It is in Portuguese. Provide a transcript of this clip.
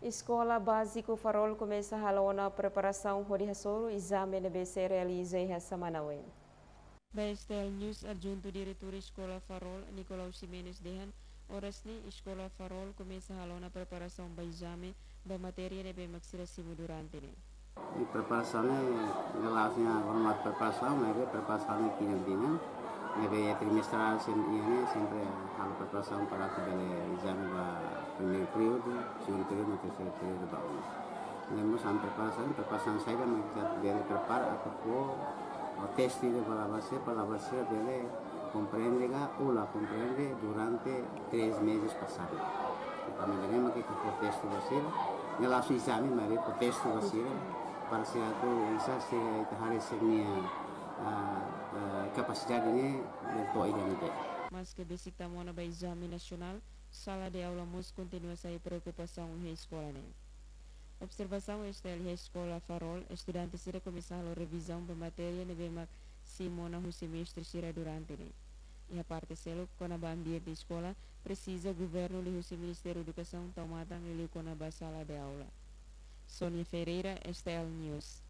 Escola Básico Farol começa a halona preparação para o exame de BC realiza essa semana. Baestel News adjunto diretor Escola Farol Nicolau Ximenes Dehan oras ni Escola Farol começa a halona preparação para exame da matéria de maxiracimo durante ni. E preparação é relação a forma de preparação, mas é preparação é pinambina, é trimestral sempre há preparação para o exame do primeiro período, segundo período, terceiro período da aula. Temos a preparação sai mas ele prepara o teste de para a base ele compreende durante 3 meses passados. Também temos que o teste vai nella sua exame, mas o teste vai para ser isso hari semia capacidade de tua identidade. Mas que basic tamo na ba exame nacional, sala de aula mus continua sa preocupação em escola ne. Observação estel em escola Farol, estudantes irá começar a revisão da matéria ne bem simona o semestre será durante ne. E a parte selo quando a ambiente de escola precisa governo e o Ministério da Educação tomada ele com a sala de aula. Sônia Ferreira, STL News.